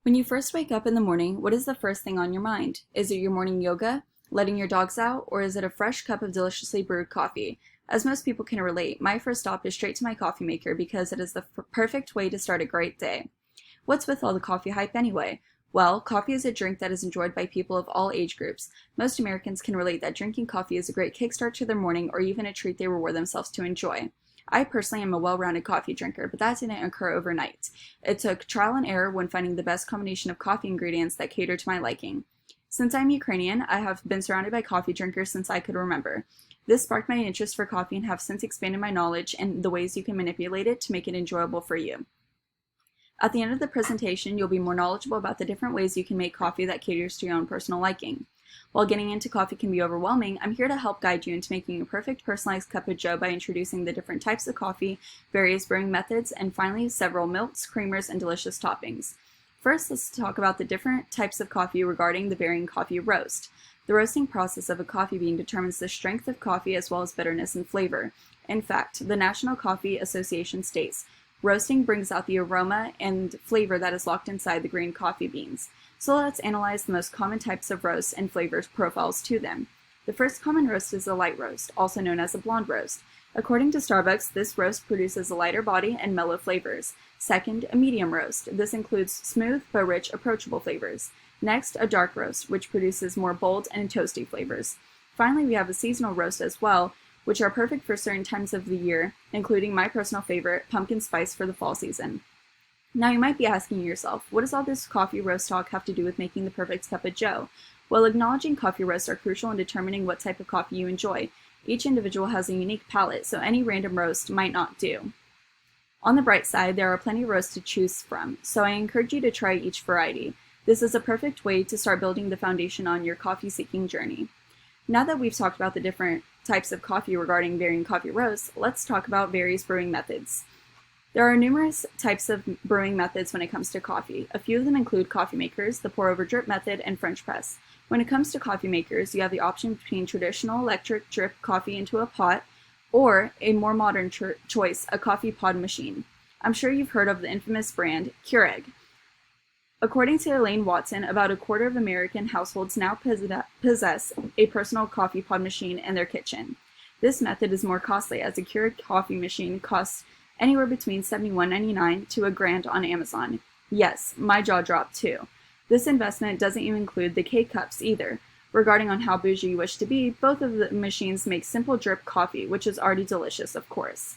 When you first wake up in the morning, what is the first thing on your mind? Is it your morning yoga, letting your dogs out, or is it a fresh cup of deliciously brewed coffee? As most people can relate, my first stop is straight to my coffee maker because it is the perfect way to start a great day. What's with all the coffee hype anyway? Well, coffee is a drink that is enjoyed by people of all age groups. Most Americans can relate that drinking coffee is a great kickstart to their morning or even a treat they reward themselves to enjoy. I personally am a well-rounded coffee drinker, but that didn't occur overnight. It took trial and error when finding the best combination of coffee ingredients that cater to my liking. Since I'm Ukrainian, I have been surrounded by coffee drinkers since I could remember. This sparked my interest for coffee and have since expanded my knowledge and the ways you can manipulate it to make it enjoyable for you. At the end of the presentation, you'll be more knowledgeable about the different ways you can make coffee that caters to your own personal liking. While getting into coffee can be overwhelming, I'm here to help guide you into making a perfect personalized cup of joe by introducing the different types of coffee, various brewing methods, and finally several milks, creamers, and delicious toppings. First, let's talk about the different types of coffee regarding the varying coffee roast. The roasting process of a coffee bean determines the strength of coffee as well as bitterness and flavor. In fact, the National Coffee Association states, roasting brings out the aroma and flavor that is locked inside the green coffee beans. So let's analyze the most common types of roasts and flavor profiles to them. The first common roast is a light roast, also known as a blonde roast. According to Starbucks, this roast produces a lighter body and mellow flavors. Second, a medium roast. This includes smooth but rich, approachable flavors. Next, a dark roast, which produces more bold and toasty flavors. Finally, we have a seasonal roast as well, which are perfect for certain times of the year, including my personal favorite, pumpkin spice for the fall season. Now you might be asking yourself, what does all this coffee roast talk have to do with making the perfect cup of joe? Well, acknowledging coffee roasts are crucial in determining what type of coffee you enjoy. Each individual has a unique palate, so any random roast might not do. On the bright side, there are plenty of roasts to choose from, so I encourage you to try each variety. This is a perfect way to start building the foundation on your coffee-seeking journey. Now that we've talked about the different types of coffee regarding varying coffee roasts, let's talk about various brewing methods. There are numerous types of brewing methods when it comes to coffee. A few of them include coffee makers, the pour-over drip method, and French press. When it comes to coffee makers, you have the option between traditional electric drip coffee into a pot, or a more modern choice, a coffee pod machine. I'm sure you've heard of the infamous brand Keurig. According to Elaine Watson, about a quarter of American households now possess a personal coffee pod machine in their kitchen. This method is more costly as a Keurig coffee machine costs anywhere between $71.99 to $1,000 on Amazon. Yes, my jaw dropped too. This investment doesn't even include the K-cups either. Regarding on how bougie you wish to be, both of the machines make simple drip coffee, which is already delicious, of course.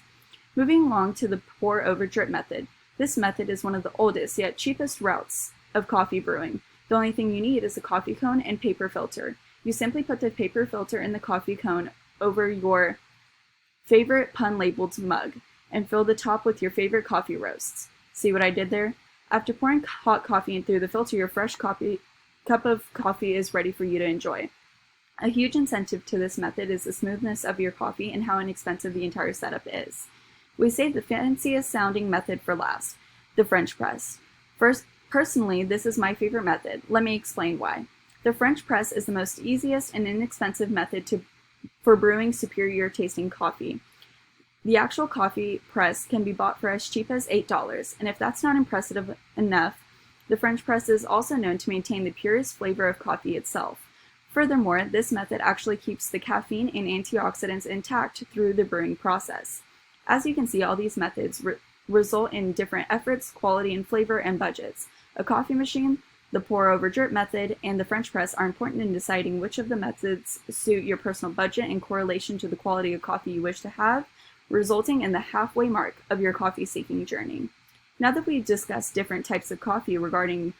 Moving along to the pour-over drip method. This method is one of the oldest yet cheapest routes of coffee brewing. The only thing you need is a coffee cone and paper filter. You simply put the paper filter in the coffee cone over your favorite pun-labeled mug and fill the top with your favorite coffee roasts. See what I did there? After pouring hot coffee in through the filter, your fresh cup of coffee is ready for you to enjoy. A huge incentive to this method is the smoothness of your coffee and how inexpensive the entire setup is. We saved the fanciest sounding method for last, the French press. Personally, this is my favorite method. Let me explain why. The French press is the most easiest and inexpensive method for brewing superior tasting coffee. The actual coffee press can be bought for as cheap as $8, and if that's not impressive enough, the French press is also known to maintain the purest flavor of coffee itself. Furthermore, this method actually keeps the caffeine and antioxidants intact through the brewing process. As you can see, all these methods result in different efforts, quality and flavor, and budgets. A coffee machine, the pour-over drip method, and the French press are important in deciding which of the methods suit your personal budget in correlation to the quality of coffee you wish to have, resulting in the halfway mark of your coffee-seeking journey. Now that we've discussed different types of coffee regarding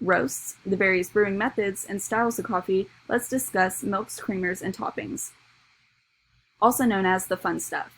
roasts, the various brewing methods, and styles of coffee, let's discuss milks, creamers, and toppings, also known as the fun stuff.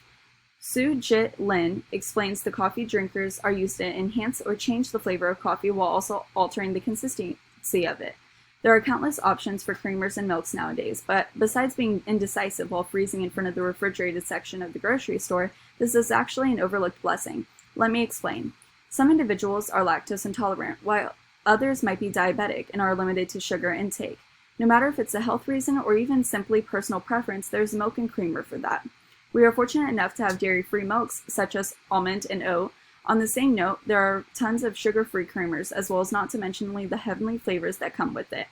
Sue Jit Lin explains the coffee drinkers are used to enhance or change the flavor of coffee while also altering the consistency of it. There are countless options for creamers and milks nowadays, but besides being indecisive while freezing in front of the refrigerated section of the grocery store, this is actually an overlooked blessing. Let me explain. Some individuals are lactose intolerant, while others might be diabetic and are limited to sugar intake. No matter if it's a health reason or even simply personal preference, there's milk and creamer for that. We are fortunate enough to have dairy-free milks such as almond and oat, On the same note, there are tons of sugar-free creamers, as well as not to mention the heavenly flavors that come with it.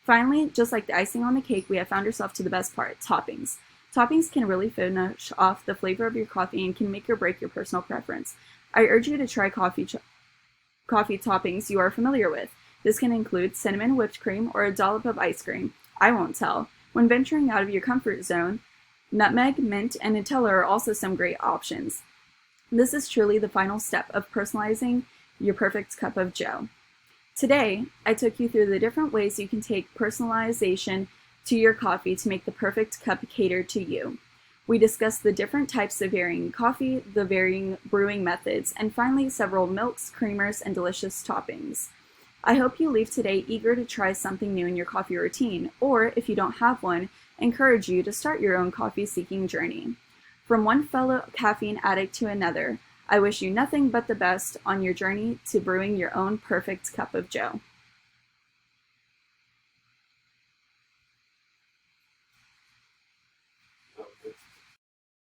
Finally, just like the icing on the cake, we have found ourselves to the best part, toppings. Toppings can really finish off the flavor of your coffee and can make or break your personal preference. I urge you to try coffee toppings you are familiar with. This can include cinnamon whipped cream or a dollop of ice cream. I won't tell. When venturing out of your comfort zone, nutmeg, mint, and Nutella are also some great options. This is truly the final step of personalizing your perfect cup of joe. Today, I took you through the different ways you can take personalization to your coffee to make the perfect cup cater to you. We discussed the different types of varying coffee, the varying brewing methods, and finally several milks, creamers, and delicious toppings. I hope you leave today eager to try something new in your coffee routine, or if you don't have one, encourage you to start your own coffee-seeking journey. From one fellow caffeine addict to another, I wish you nothing but the best on your journey to brewing your own perfect cup of joe.